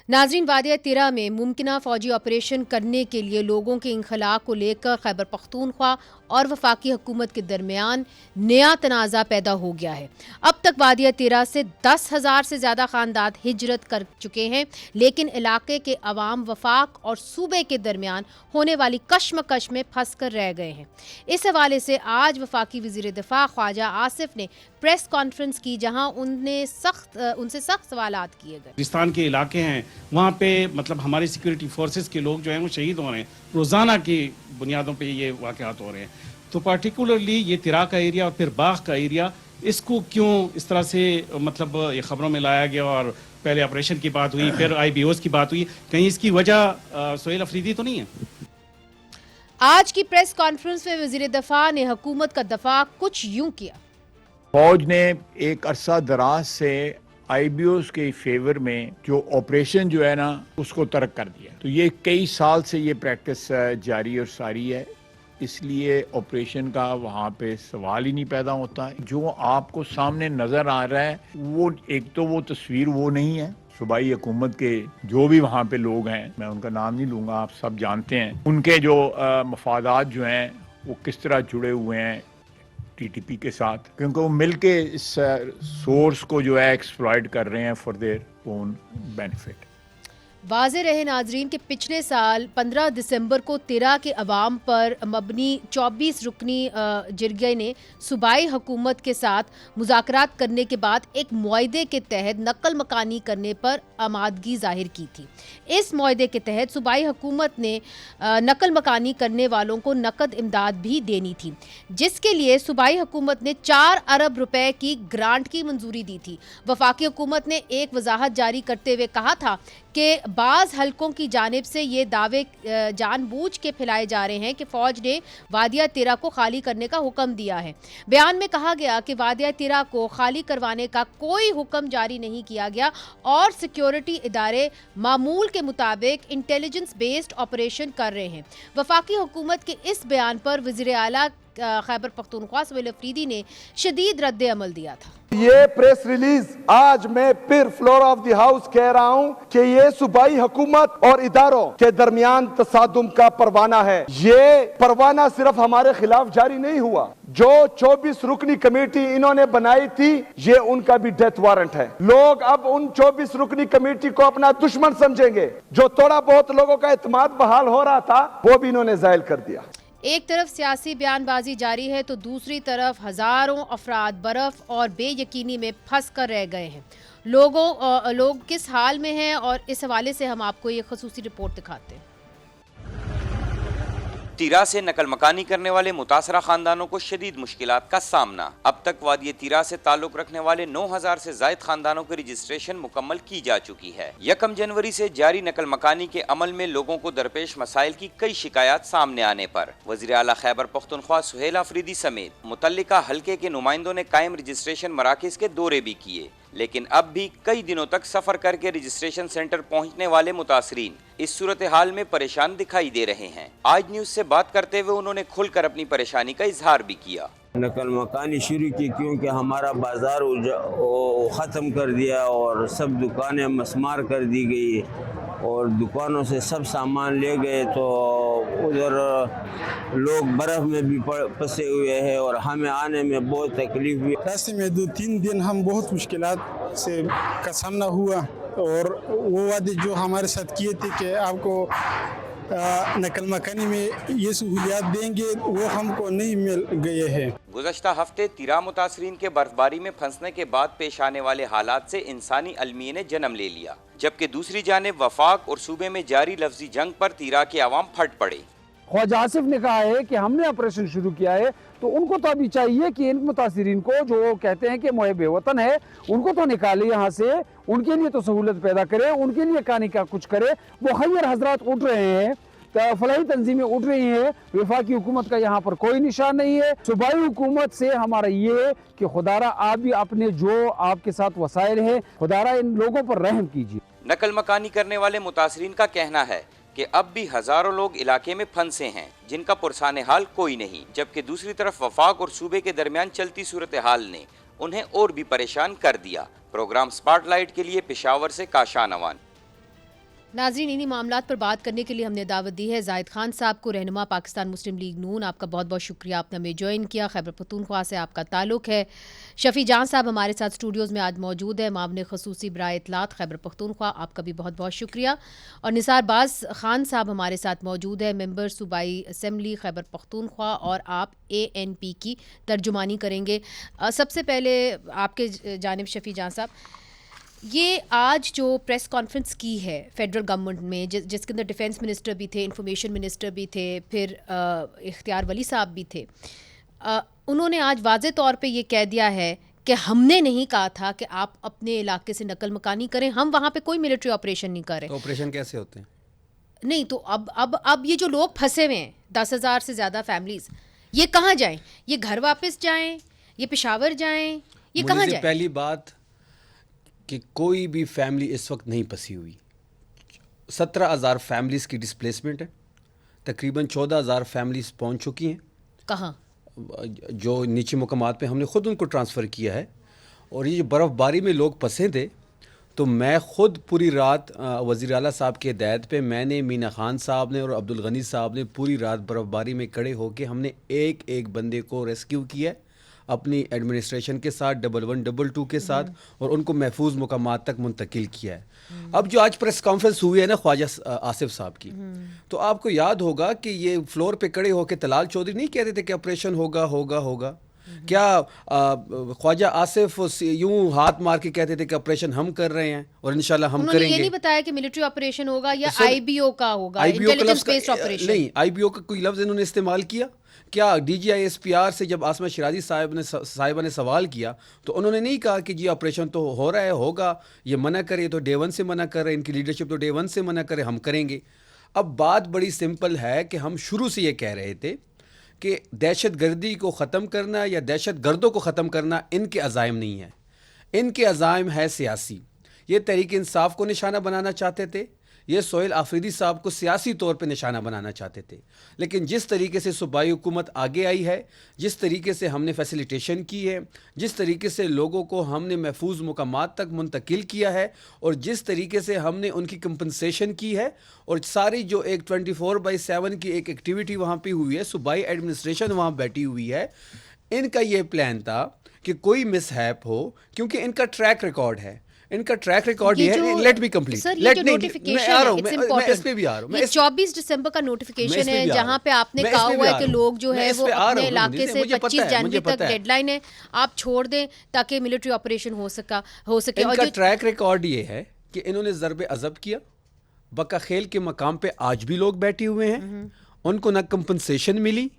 नाज़रीन, वादिया तिरा में मुमकिना फ़ौजी ऑपरेशन करने के लिए लोगों के इंखला को लेकर खैबर पख्तूनख्वा और वफाकी हुकूमत के दरमियान नया तनाज़ा पैदा हो गया है। अब तक वादिया तिरा से 10,000 से ज़्यादा ख़ानदान हिजरत कर चुके हैं, लेकिन इलाके के अवाम वफाक और सूबे के दरमियान होने वाली कश्मकश में फंस कर रह गए हैं। इस हवाले से आज वफाकी वज़ीर दिफा ख्वाजा आसिफ ने प्रेस कॉन्फ्रेंस की, जहां उनसे सख्त सवालात किए गए। पाकिस्तान के इलाके हैं वहाँ पे मतलब हमारी सिक्योरिटी फोर्सेस के लोग जो हैं वो शहीद हो रहे हैं, रोज़ाना की बुनियादों पे ये वाक़यात हो रहे हैं। तो पार्टिकुलरली ये तिरा का एरिया और फिर बाग का एरिया, इसको क्यों इस तरह से मतलब ये खबरों में लाया गया और पहले ऑपरेशन की बात हुई, फिर IBOs की बात हुई, कहीं इसकी वजह सोहेल अफरीदी तो नहीं है? आज की प्रेस कॉन्फ्रेंस में वज़ीर दफा ने हुकूमत का दफा कुछ यूं किया। फौज ने एक अरसा दराज से IBOs के फेवर में जो ऑपरेशन जो है ना उसको तर्क कर दिया। तो ये कई साल से ये प्रैक्टिस जारी और सारी है, इसलिए ऑपरेशन का वहाँ पे सवाल ही नहीं पैदा होता। जो आपको सामने नज़र आ रहा है वो एक तो वो तस्वीर वो नहीं है। सूबाई हुकूमत के जो भी वहाँ पे लोग हैं, मैं उनका नाम नहीं लूँगा, आप सब जानते हैं, उनके जो मफादात जो हैं वो किस तरह जुड़े हुए हैं TTP के साथ, क्योंकि वो मिलके इस सोर्स को जो है एक्सप्लॉइट कर रहे हैं फॉर देयर ओन बेनिफिट। वाज़े रहे नाजरीन कि पिछले साल 15 दिसंबर को तिरा के अवाम पर मबनी 24 रुकनी जिरगे ने सूबाई हुकूमत के साथ मुज़ाकरात करने के बाद एक मुआहदे के तहत नकल मकानी करने पर आमादगी जाहिर की थी। इस मुआहदे के तहत सूबाई हुकूमत ने नकल मकानी करने वालों को नकद इमदाद भी देनी थी, जिसके लिए सूबाई हुकूमत ने 4 अरब रुपए की ग्रांट की मंजूरी दी थी। वफाकी हुकूमत ने एक वजाहत जारी करते हुए कहा था कि बाज़ हलकों की जानिब से ये दावे जानबूझ के फैलाए जा रहे हैं कि फ़ौज ने वादिया तिरा को खाली करने का हुक्म दिया है। बयान में कहा गया कि वादिया तिरा को खाली करवाने का कोई हुक्म जारी नहीं किया गया और सिक्योरिटी इदारे मामूल के मुताबिक इंटेलिजेंस बेस्ड ऑपरेशन कर रहे हैं। वफाकी हुकूमत के इस बयान पर वज़ीर आला खैबर पख्तूनख्वा सोहेल अफरीदी ने शदीद रद्द अमल दिया था। ये प्रेस रिलीज आज मैं फिर फ्लोर ऑफ द हाउस कह रहा हूं कि ये सूबाई हुकूमत और इदारों के दरमियान तसादुम का परवाना है। ये परवाना सिर्फ हमारे खिलाफ जारी नहीं हुआ, जो 24 रुकनी कमेटी इन्होंने बनाई थी ये उनका भी डेथ वारंट है। लोग अब उन 24 रुकनी कमेटी को अपना दुश्मन समझेंगे। जो थोड़ा बहुत लोगों का इत्मीनान बहाल हो रहा था वो भी इन्होंने जायल कर दिया। एक तरफ सियासी बयानबाजी जारी है तो दूसरी तरफ हजारों अफराद बर्फ और बेयकीनी में फंस कर रह गए हैं। लोग किस हाल में हैं, और इस हवाले से हम आपको ये खसूसी रिपोर्ट दिखाते हैं। तिरा से नकल मकानी करने वाले मुतासरा खानदानों को शदीद मुश्किलात का सामना। अब तक वादिया तिरा से ताल्लुक रखने वाले 9,000 से जायद खानदानों की रजिस्ट्रेशन मुकम्मल की जा चुकी है। 1 जनवरी से जारी नकल मकानी के अमल में लोगों को दरपेश मसाइल की कई शिकायत सामने आने पर वज़ीर आला खैबर पख्तूनख्वा सोहेल अफरीदी समेत मुतल्लिका हल्के के नुमाइंदों ने कायम रजिस्ट्रेशन मराकज़ के दौरे भी किए, लेकिन अब भी कई दिनों तक सफर करके रजिस्ट्रेशन सेंटर पहुंचने वाले मुतासरीन इस सूरत हाल में परेशान दिखाई दे रहे हैं। आज न्यूज़ से बात करते हुए उन्होंने खुलकर अपनी परेशानी का इजहार भी किया। नकल मकानी शुरू की क्योंकि हमारा बाजार ख़त्म कर दिया और सब दुकानें मस्मार कर दी गई और दुकानों से सब सामान ले गए, तो उधर लोग बर्फ़ में भी फंसे हुए हैं और हमें आने में बहुत तकलीफ हुई। रास्ते में 2-3 दिन हम बहुत मुश्किलात से का सामना हुआ और वो वादे जो हमारे साथ किए थे कि आपको नकल मकानी में ये सहूलियात देंगे, वो हमको नहीं मिल गए हैं। गुज़श्ता हफ्ते तिरा मुतासरीन के बर्फबारी में फंसने के बाद पेश आने वाले हालात से इंसानी अलमिये ने जन्म ले लिया, जबकि दूसरी जानिब वफाक और सूबे में जारी लफ्जी जंग पर तिरा के अवाम फट पड़े। ख्वाजा आसिफ ने कहा है कि हमने ऑपरेशन शुरू किया है, तो उनको तो अभी चाहिए कि इन मुतासिरीन को जो कहते हैं कि मुहब्बे वतन है उनको तो निकाले यहाँ से, उनके लिए तो सहूलत पैदा करे, उनके लिए कहानी का कुछ करे। वो खैर हजरात उठ रहे हैं, फलाही तंजीमें उठ रही हैं, वफाकी हुकूमत का यहाँ पर कोई निशान नहीं है। सूबाई हुकूमत से हमारा ये है कि खुदारा आप भी अपने जो आपके साथ वसाइल है, खुदारा इन लोगों पर रहम कीजिए। नकल मकानी करने वाले मुतासरीन का कहना है कि अब भी हजारों लोग इलाके में फंसे हैं जिनका पुरसाने हाल कोई नहीं, जबकि दूसरी तरफ वफाक और सूबे के दरमियान चलती सूरत हाल ने उन्हें और भी परेशान कर दिया। प्रोग्राम स्पॉटलाइट के लिए पेशावर से काशान अवान। नाज़रीन, इन्हीं मामलात पर बात करने के लिए हमने दावत दी है जाहिद खान साहब को, रहनुमा पाकिस्तान मुस्लिम लीग नून। आपका बहुत बहुत शुक्रिया, आपने हमें ज्वाइन किया। खैबर पख्तूनख्वा से आपका ताल्लुक़ है। शफ़ी जान साहब हमारे साथ स्टूडियोज़ में आज मौजूद है, मामले खसूसी बराए इत्तलात खैबर पख्तूनख्वा, आपका भी बहुत बहुत शुक्रिया। और निसार बाज़ खान साहब हमारे साथ मौजूद है, मेंबर सूबाई असम्बली खैबर पख्तूनख्वा, और आप ANP की तर्जुमानी करेंगे। सबसे पहले आपके जानिब शफ़ी जान साहब, ये आज जो प्रेस कॉन्फ्रेंस की है फेडरल गवर्नमेंट में, जिसके अंदर डिफेंस मिनिस्टर भी थे, इंफॉर्मेशन मिनिस्टर भी थे, फिर इख्तियार वली साहब भी थे, उन्होंने आज वाज़े तौर पे ये कह दिया है कि हमने नहीं कहा था कि आप अपने इलाके से नकल मकानी करें, हम वहाँ पे कोई मिलिट्री ऑपरेशन नहीं कर रहे। तो ऑपरेशन कैसे होते हैं? नहीं तो अब ये जो लोग फंसे हुए हैं 10,000 से ज़्यादा फैमिलीज़, ये कहाँ जाएं? ये घर वापस जाएं, ये पेशावर जाएं, ये कहाँ जाएं? पहली बात कि कोई भी फैमिली इस वक्त नहीं फंसी हुई। 17,000 फैमिलीज़ की डिस्प्लेसमेंट है, तकरीबन 14,000 फैमिलीज़ पहुंच चुकी हैं। कहाँ? जो नीचे मुकामात पे हमने ख़ुद उनको ट्रांसफ़र किया है। और ये जो बर्फ़बारी में लोग फंसे थे, तो मैं ख़ुद पूरी रात वज़ीर आला साहब के हिदायत पे, मैंने, मीना खान साहब ने और अब्दुल गनी साहब ने पूरी रात बर्फ़बारी में खड़े होकर हमने एक एक बंदे को रेस्क्यू किया अपनी एडमिनिस्ट्रेशन के साथ, 1122 के साथ, और उनको महफूज मुकामात तक मुंतकिल किया है। अब जो आज प्रेस कॉन्फ्रेंस हुई है ना ख्वाजा आसिफ साहब की, तो आपको याद होगा कि ये फ्लोर पे खड़े होकर तलाल चौधरी नहीं कहते थे कि ऑपरेशन होगा होगा होगा। क्या ख्वाजा आसिफ यूं हाथ मार के कहते थे कि ऑपरेशन हम कर रहे हैं और इंशाल्लाह हम करेंगे? ये नहीं बताया कि मिलिट्री ऑपरेशन होगा या IBO का होगा, इंटेलिजेंस बेस्ड ऑपरेशन। नहीं, IBO का कोई लफ्ज़ इन्होंने इस्तेमाल किया क्या? DGISPR से जब आसमा शिराजी साहिबा ने सवाल किया, तो उन्होंने नहीं कहा कि जी ऑपरेशन तो हो रहा है, होगा, ये मना करे तो डे 1 से मना कर रहे हैं, इनकी लीडरशिप तो डे 1 से मना करे, हम करेंगे। अब बात बड़ी सिंपल है कि हम शुरू से ये कह रहे थे कि दहशत गर्दी को ख़त्म करना या दहशत गर्दों को ख़त्म करना इनके अज़ाइम नहीं है, इनके अज़ाइम है सियासी। ये तहरीक इंसाफ को निशाना बनाना चाहते थे, ये सोहेल आफरीदी साहब को सियासी तौर पे निशाना बनाना चाहते थे। लेकिन जिस तरीके से सूबाई हुकूमत आगे आई है, जिस तरीके से हमने फैसिलिटेशन की है, जिस तरीके से लोगों को हमने महफूज मुकामात तक मुंतकिल किया है, और जिस तरीके से हमने उनकी कंपनसेशन की है, और सारी जो एक 24/7 की एक एक्टिविटी वहाँ पे हुई है, सूबाई एडमिनिस्ट्रेशन वहाँ बैठी हुई है, इनका ये प्लान था कि कोई मिसहैप हो, क्योंकि इनका ट्रैक रिकॉर्ड है, इनका ट्रैक रिकॉर्ड ये है। Late B complete. सर, ये जो नोटिफिकेशन है, इट्स इंपॉर्टेंट। इस पे भी आ रहा हूं मैं। 24 दिसंबर का नोटिफिकेशन है, जहां पे आपने कहा हुआ है कि लोग जो है वो अपने इलाके से 25 जनवरी तक डेडलाइन है, आप छोड़ दें ताकि मिलिट्री ऑपरेशन हो सके। इनका ट्रैक रिकॉर्ड ये है कि इन्होंने ज़रब अज़ब किया, बका खेल के मकाम पे आज भी लोग बैठे हुए हैं, उनको ना कंपनसेशन मिली।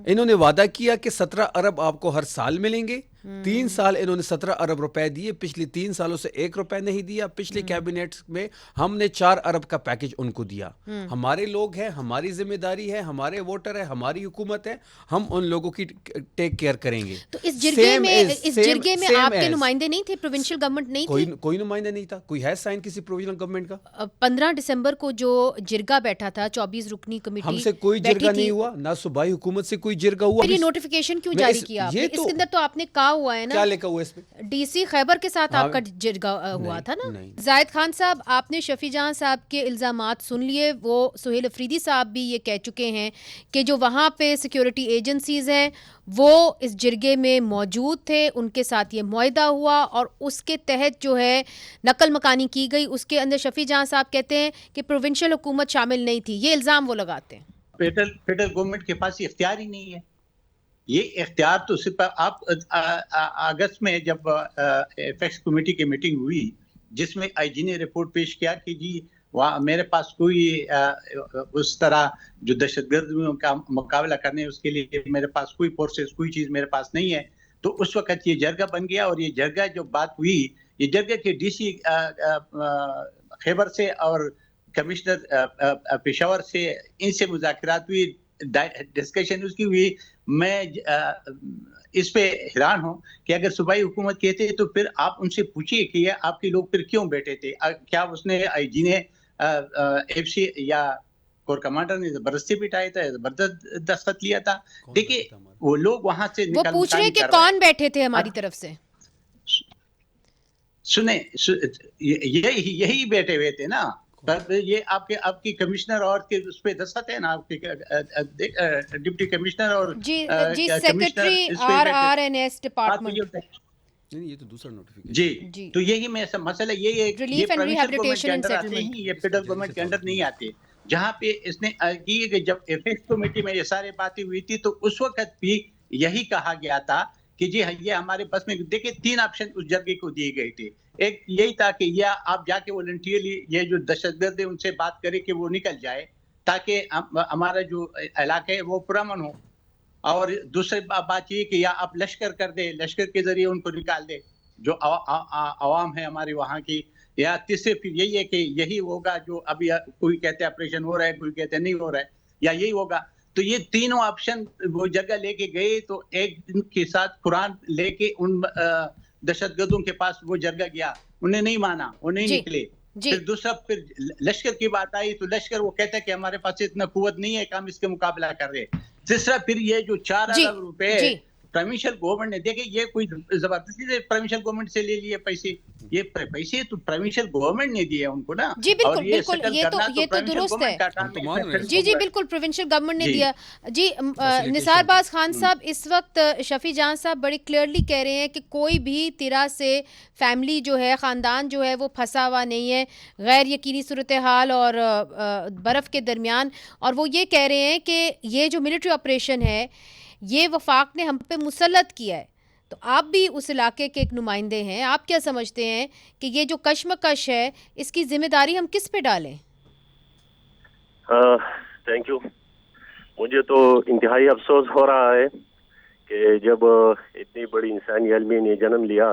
इन्होंने वादा किया कि 17 अरब आपको हर साल मिलेंगे। 3 साल इन्होंने 17 अरब रुपए दिए, पिछले 3 सालों से 1 रुपए नहीं दिया। पिछले कैबिनेट में हमने 4 अरब का पैकेज उनको दिया। हमारे लोग हैं, हमारी जिम्मेदारी है, हमारे वोटर है, हमारी हुकूमत है, हम उन लोगों की टेक केयर करेंगे। तो इस जिरगे में आपके नुमाइंदे नहीं थे? प्रोविंशियल गवर्नमेंट नहीं थी? कोई नुमाइंदा नहीं था। कोई है साइन किसी प्रोविजनल गवर्नमेंट का? 15 दिसंबर को जो जिरगा बैठा था, 24 रुकनी कमेटी, हमसे कोई जिरगा नहीं हुआ, ना सूबाई हुकूमत से कोई जिरगा हुआ। फिर ये नोटिफिकेशन क्यों जारी किया आपने? इसके अंदर तो आपने कहा हुआ है ना, क्या लिखा हुआ है इसमें? DC खैबर के साथ आपका जिरगा हुआ था ना। जाहिद खान साहब, आपने शफी जहां साहब के इल्जामात सुन लिए, वो सोहेल अफरीदी साहब भी ये कह चुके हैं कि जो वहाँ पे सिक्योरिटी एजेंसीज हैं वो इस जिरगे में मौजूद थे, उनके साथ ये मुआहदा हुआ और उसके तहत जो है नकल मकानी की गई। उसके अंदर शफी जहां साहब कहते हैं कि प्रोविंशियल हुकूमत शामिल नहीं थी, ये इल्ज़ाम वो लगाते हैं। फेडरल गवर्नमेंट के पास इख्तियार ही नहीं है। ये इख्तियार तो सिर्फ आप अगस्त में जब एफेक्स कमेटी की मीटिंग हुई, जिसमें IG ने रिपोर्ट पेश किया कि जी वहाँ मेरे पास कोई उस तरह जो दहशतगर्दियों का मुकाबला करने उसके लिए मेरे पास कोई फोर्सेस, कोई चीज़ मेरे पास नहीं है। तो उस वक्त ये जरगा बन गया, और ये जरगा जो बात हुई, ये जरगा के DC खैबर से और कमिश्नर पेशावर से, इनसे मुज़ाकरात हुई, डिस्कशन उसकी हुई। मैं इस पे हैरान हूँ कि अगर सूबाई हुकूमत कहते तो फिर आप उनसे पूछिए कि ये आपके लोग फिर क्यों बैठे थे। क्या उसने IG ने FC या कोर कमांडर ने जबरदस्ती बिठाया था, जबरदस्त दस्तखत लिया था? देखिए वो लोग वहां से वो पूछ रहे कि कौन बैठे थे हमारी तरफ से। सुने, यही बैठे हुए थे ना, یہ آپ کی کمشنر اور اس پہ دستخط ہے نا آپ کے ڈپٹی کمشنر اور جی سیکرٹری RRNS ڈپارٹمنٹ. یہ تو دوسرا نوٹیفیکیشن. جی تو یہی مسئلہ یہی ہے کہ یہ Relief and پروونشل گورنمنٹ کے Rehabilitation اندر and آتے Settlement. ہیں, یہ فیڈرل گورنمنٹ کے اندر نہیں آتے. جہاں پہ اس نے کی کہ جب ایپیکس کمیٹی میں یہ سارے باتیں ہوئی تھی تو اس وقت بھی یہی کہا گیا تھا کہ جی یہ ہمارے بس میں, دیکھیں 3 آپشن اس جرگے کو دیے گئے تھے. ایک یہی تھا کہ یہ آپ جا کے والنٹیئرلی یہ جو دہشت گرد ہے ان سے بات کرے کہ وہ نکل جائے تاکہ ہمارا جو علاقہ ہے وہ پرامن ہو, اور دوسری بات یہ کہ یا آپ لشکر کر دے, لشکر کے ذریعے ان کو نکال دے جو عوام ہے ہمارے وہاں کی, یا تیسرے پھر یہی ہے کہ یہی ہوگا جو ابھی کوئی کہتے ہیں آپریشن ہو رہا ہے, کوئی کہتے ہیں نہیں ہو رہا ہے, یا یہی ہوگا. تو یہ تینوں آپشن وہ جگہ لے کے گئے تو ایک دن کے ساتھ قرآن لے کے ان دہشت گردوں کے پاس وہ جرگہ گیا, انہیں نہیں مانا, وہ نہیں نکلے. پھر دوسرا پھر لشکر کی بات آئی تو لشکر وہ کہتا ہے کہ ہمارے پاس اتنا قوت نہیں ہے کہ ہم اس کے مقابلہ کر رہے. تیسرا پھر یہ جو 4,000 روپے پروونشل گورنمنٹ نے, دیکھیں یہ کوئی زبردستی سے پروونشل گورنمنٹ سے لے لیے پیسے, یہ پیسے تو پروونشل گورنمنٹ نے دیے ان کو نا. جی بالکل بالکل, یہ تو درست ہے. جی بالکل پروونشل گورنمنٹ نے دیا. جی نثار باز خان صاحب, اس وقت شفیع جان صاحب بڑی کلیئرلی کہہ رہے ہیں کہ کوئی بھی طرح سے فیملی جو ہے, خاندان جو ہے وہ پھنسا ہوا نہیں ہے غیر یقینی صورتحال اور برف کے درمیان, اور وہ یہ کہہ رہے ہیں کہ یہ جو ملٹری آپریشن ہے یہ وفاق نے ہم پہ مسلط کیا ہے. تو آپ بھی اس علاقے کے ایک نمائندے ہیں, آپ کیا سمجھتے ہیں کہ یہ جو کشمکش ہے اس کی ذمہ داری ہم کس پہ ڈالیں؟ Thank you. مجھے تو انتہائی افسوس ہو رہا ہے کہ جب اتنی بڑی انسانی عالمی نے جنم لیا,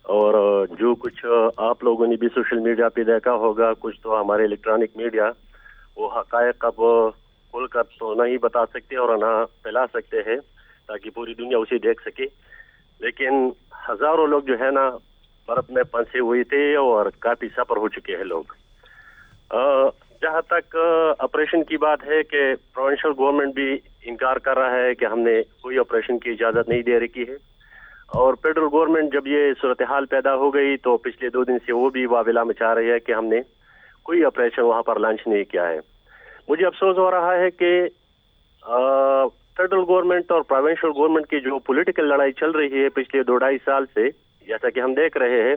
اور جو کچھ آپ لوگوں نے بھی سوشل میڈیا پہ دیکھا ہوگا, کچھ تو ہمارے الیکٹرانک میڈیا وہ حقائق اب کھل کر تو نہیں بتا سکتے اور نہ پھیلا سکتے ہیں تاکہ پوری دنیا اسے دیکھ سکے, لیکن ہزاروں لوگ جو ہے نا برف میں پھنسے ہوئے تھے اور کافی سفر ہو چکے ہیں لوگ. جہاں تک آپریشن کی بات ہے کہ پروونشل گورنمنٹ بھی انکار کر رہا ہے کہ ہم نے کوئی آپریشن کی اجازت نہیں دے رکھی ہے, اور فیڈرل گورنمنٹ جب یہ صورتحال پیدا ہو گئی تو پچھلے 2 دن سے وہ بھی واویلا مچا رہی ہے کہ ہم نے کوئی آپریشن وہاں پر لانچ نہیں کیا ہے. مجھے افسوس ہو رہا ہے کہ فیڈرل گورنمنٹ اور پروونشل گورنمنٹ کی جو پولیٹیکل لڑائی چل رہی ہے پچھلے 2-2.5 سال سے, جیسا کہ ہم دیکھ رہے ہیں,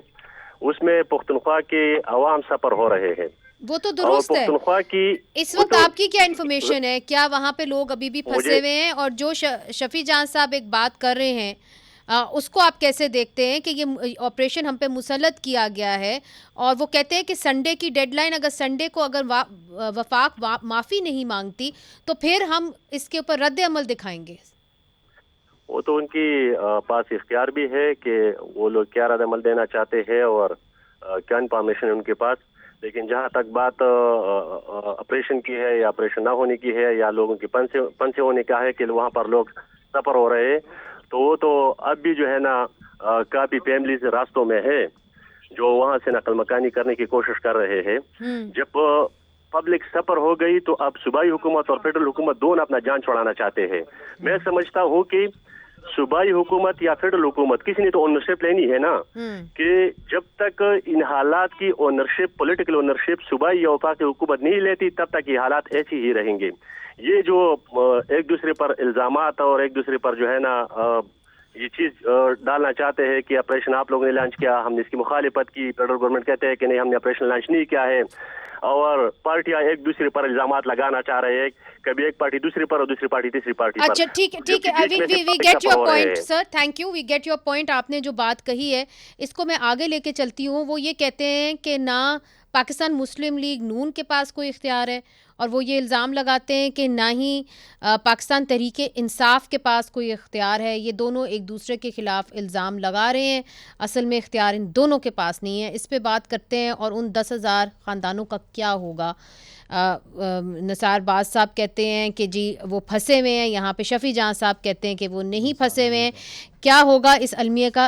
اس میں پختونخوا کے عوام سفر ہو رہے ہیں. وہ تو درست ہے. پختونخوا کی اس وقت آپ کی کیا انفارمیشن ہے, کیا وہاں پہ لوگ ابھی بھی پھنسے ہوئے ہیں؟ اور جو شفیع جان صاحب ایک بات کر رہے ہیں اس کو آپ کیسے دیکھتے ہیں کہ یہ آپریشن ہم پہ مسلط کیا گیا ہے, اور وہ کہتے ہیں کہ سنڈے کی ڈیڈ لائن, اگر سنڈے کو اگر وفاق معافی نہیں مانگتی تو پھر ہم اس کے اوپر رد عمل دکھائیں گے. وہ تو ان کی پاس اختیار بھی ہے کہ وہ لوگ کیا رد عمل دینا چاہتے ہیں اور کیا انفارمیشن ہے ان کے پاس, لیکن جہاں تک بات آپریشن کی ہے یا آپریشن نہ ہونے کی ہے یا لوگوں کے پنسے ہونے کا ہے کہ وہاں پر لوگ سفر ہو رہے ہیں, تو وہ تو اب بھی جو ہے نا کافی فیملیز راستوں میں ہے جو وہاں سے نقل مکانی کرنے کی کوشش کر رہے ہیں. جب پبلک سفر ہو گئی تو اب صوبائی حکومت اور فیڈرل حکومت دونوں اپنا جان چھڑانا چاہتے ہیں. میں سمجھتا ہوں کہ صوبائی حکومت یا فیڈرل حکومت کسی نے تو اونرشپ لینی ہے نا, کہ جب تک ان حالات کی اونرشپ, پولیٹیکل اونرشپ صوبائی یا وفاقی حکومت نہیں لیتی تب تک یہ حالات ایسے ہی رہیں گے. یہ جو ایک دوسرے پر الزامات اور ایک دوسرے پر جو ہے نا یہ چیز ڈالنا چاہتے ہیں کہ آپریشن آپ لوگوں نے لانچ کیا, ہم نے اس کی مخالفت کی, فیڈرل گورنمنٹ کہتے ہیں کہ نہیں ہم نے آپریشن لانچ نہیں کیا ہے, اور پارٹیاں ایک دوسرے پر الزامات لگانا چاہ رہے ہیں, کبھی ایک پارٹی دوسری پر اور دوسری پارٹی تیسری پارٹی پر. اچھا ٹھیک ہے, we get your point sir, thank you, we get your point. آپ نے جو بات کہی ہے اس کو میں آگے لے کے چلتی ہوں. وہ یہ کہتے ہیں کہ نہ پاکستان مسلم لیگ نون کے پاس کوئی اختیار ہے, اور وہ یہ الزام لگاتے ہیں کہ نہ ہی پاکستان تحریک انصاف کے پاس کوئی اختیار ہے. یہ دونوں ایک دوسرے کے خلاف الزام لگا رہے ہیں, اصل میں اختیار ان دونوں کے پاس نہیں ہے. اس پہ بات کرتے ہیں. اور ان 10,000 خاندانوں کا کیا ہوگا؟ نثار باز صاحب کہتے ہیں کہ جی وہ پھنسے ہوئے ہیں یہاں پہ, شفیع جان صاحب کہتے ہیں کہ وہ نہیں پھنسے ہوئے ہیں. کیا ہوگا اس المیہ کا؟